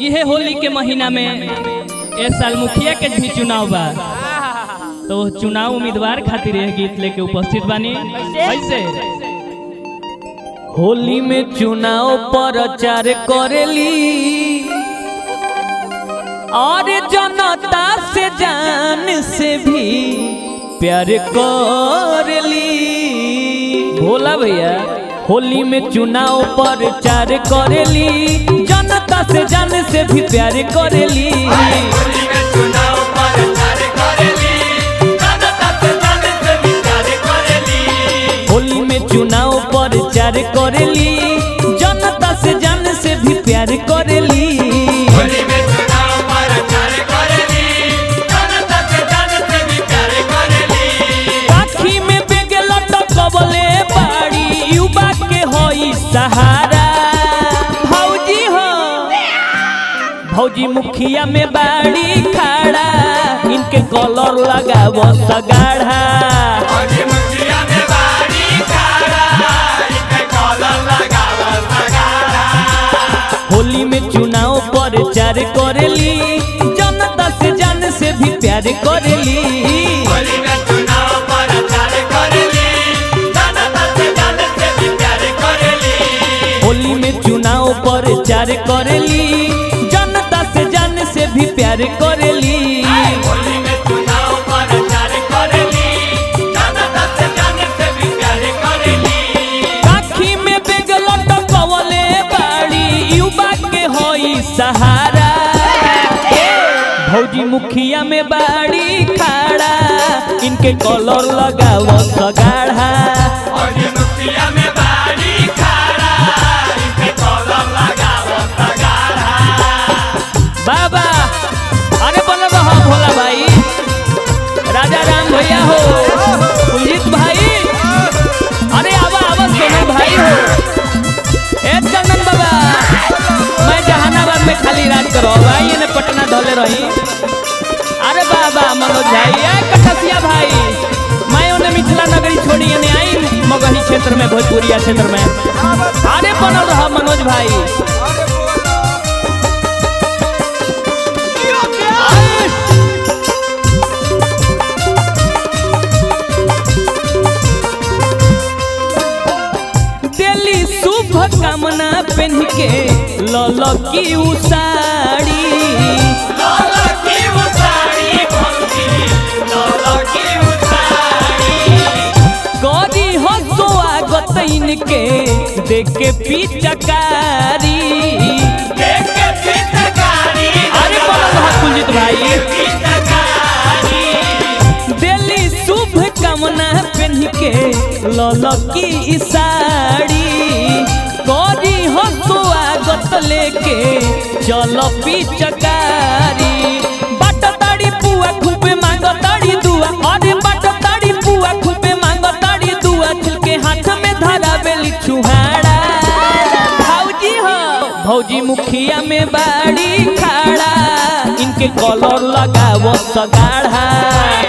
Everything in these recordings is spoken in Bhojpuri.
यह होली के महीना में इस साल मुखिया के भी चुनाव बा, तो चुनाव उम्मीदवार खातिर यह गीत लेके उपस्थित बानी। कैसे होली में चुनाव प्रचार करेली और जनता से जान से भी प्यार करेली। भोला भैया होली में चुनाव प्रचार करेली, जनता से जान से भी प्यार करेली। होली में चुनाव प्रचार करेली, जनता से जान से भी प्यार करेली। होली में चुनाव प्रचार करेली, जनता से जान से भी प्यार करेली। होली में चुनाव प्रचार करेली, जनता से जान से भी प्यार करेली। आँखी में बेग लटकवले बाड़ी, युवा के होई सहारा। भौजी हो भौजी मुखिया में बाड़ी खड़ा, इनके कलर लगावो सगाढ़ा। होली मुखिया में बाड़ी खड़ा, इनके कलर लगावो सगाढ़ा। होली में चुनाव प्रचार करेली, जनता से जान से भी प्यार करेली। होली में चुनाव प्रचार करेली, जनता से जान से भी प्यार करेली। होली में चुनाव प्रचार करेली, जनता से जान से भी प्यार करेली। होली में चुनाव प्रचार करेली, जनता से जान से भी प्यार करेली। आँखी में बेग लटकवले बाड़ी, युवा के होई सहारा। भौजी मुखिया में बाड़ी खड़ा, इनके कलर लगावो सगाढ़ा। होली मुखिया में बाड़ी खड़ा, इनके कलर लगावो सगाढ़ा। बाबा अरे बोलो रहा भोला भाई, राजा राम भैया हो, कुलजीत भाई, अरे आवा आवा सोनल भाई हो, ए चंदन बाबा, मैं जहानाबाद में खाली राज करो भाई, इन्हें पटना धोले रही। अरे बाबा मनोज भाई, ए कटसिया भाई, मैं उन्हें मिथिला नगरी छोड़ी इन्हें आई मगही क्षेत्र में, भोजपुरिया क्षेत्र में। अरे बनल रहा मनोज भाई। दिल्ली शुभ कामना पहन के लल की उसाड़ी, लाला की उसारी भंगी, लाला की उसारी। गौरी हो स्वागत इनके देख के पिचकारी। देख के पिचकारी, अरे बोलो रहा कुलजीत भाई। पिचकारी। दिल्ली शुभ कामना पहन के लल की साड़ी, गौरी हो स्वागत लेके चलो पिचकारी। बाट ताड़ी पुआ खूबे मांगो ताड़ी दुआ, अरे बाट ताड़ी पुआ खूबे मांगो ताड़ी दुआ, छिलके हाथ में धरा बेली छुहाड़ा। भौजी हो भौजी मुखिया में बाड़ी खड़ा, इनके कलर लगावो सगाढ़ा।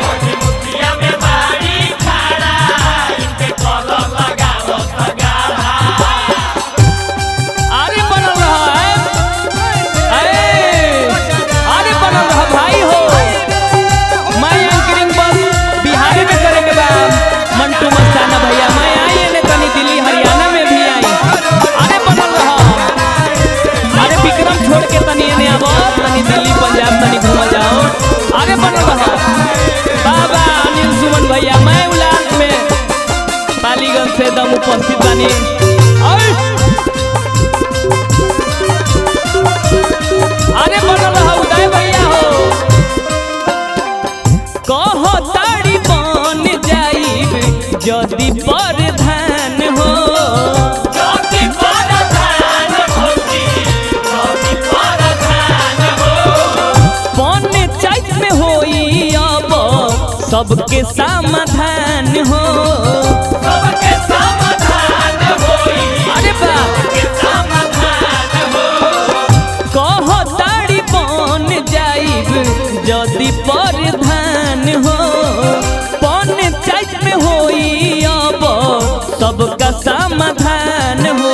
होली मुखिया में बाड़ी खड़ा, इनके कलर लगावो सगाढ़ा। अरे बनल रहा है, अरे बनल रहा भाई हो। मैं एंकरिंग बस बिहार में करेंगे बा मंटू मस्ताना भैया, मैं आई ने कहीं दिल्ली हरियाणा में भी आई। अरे बनल रहा, अरे विक्रम छोड़ के तनी ने आबो, तनी दिल्ली पंजाब तनी घूम जाओ। अरे बनल रहा बाबा अनिल सुमन भैया, मैं उलाद में पालीगंज से दम उपस्थित बानी। अरे बनल रहा उदय भैया हो, कहो ताड़ी बन जाइब यदि प्रधान हो। ज्योति प्रधान होती, ज्योति प्रधान हो। पंचायत में होई अब सबके समाधान हो। सबके समाधान होई, अरे बाप सबके समाधान हो। कहो ताड़ी बन जाइब यदि प्रधान हो, पंचायत में होई अब सबका समाधान हो।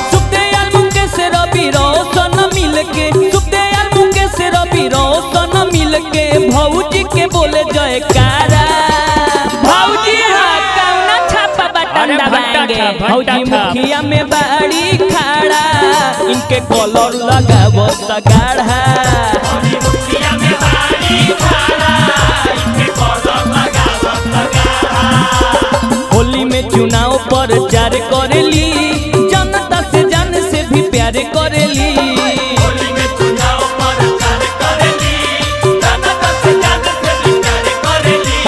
सुखदयाल मुकेश रवि रोशन मिलके, सुखदयाल मुकेश रवि रोशन मिलके भौजी के बोले जयकारा। भौजी हाँ कौना छापा बटन दबाएंगे, भौजी मुखिया में बाड़ी खड़ा, इनके कलर लगावो सगाढ़ा। होली में चुनाव प्रचार करेली, जनता से जान से भी प्यार करेली। होली में चुनाव प्रचार करेली, जनता से जान से भी प्यार करेली।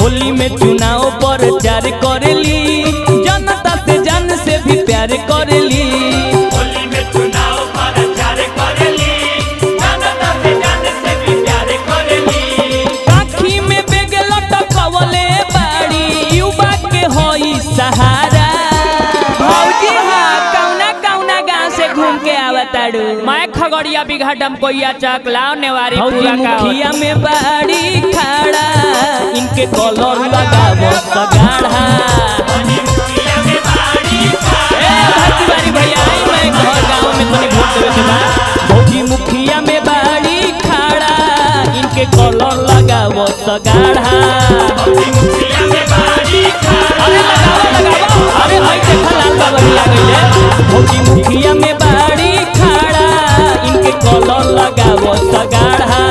होली में चुनाव प्रचार करेली, जनता से जान से भी प्यार करेली। होली में चुनाव प्रचार करेली, जनता से जान से भी प्यार करेली। आँखी में बेग लटकवले बाड़ी, युवा के होई सहारा। भौजी हाँ कौना कौना गांव से घूम के आवताड़ू। मैं खगड़िया बिघा डमकोइया चक लाओ नेवारी भौजी पूरा का मुखिया में बाड़ी खड़ा, इनके कलर लगावो सगाढ़ा। भक्तिवारी भैया आई मैं घर गाँव में तनी वोट देवे के बाद। भौजी मुखिया में बाड़ी खड़ा, इनके कलर लगावो सगाढ़ा। अरे लगावो, अरे भाई देखा लाल बाबा भी आ गइले। भौजी मुखिया में बाड़ी खड़ा, इनके कलर लगावो सगाढ़ा।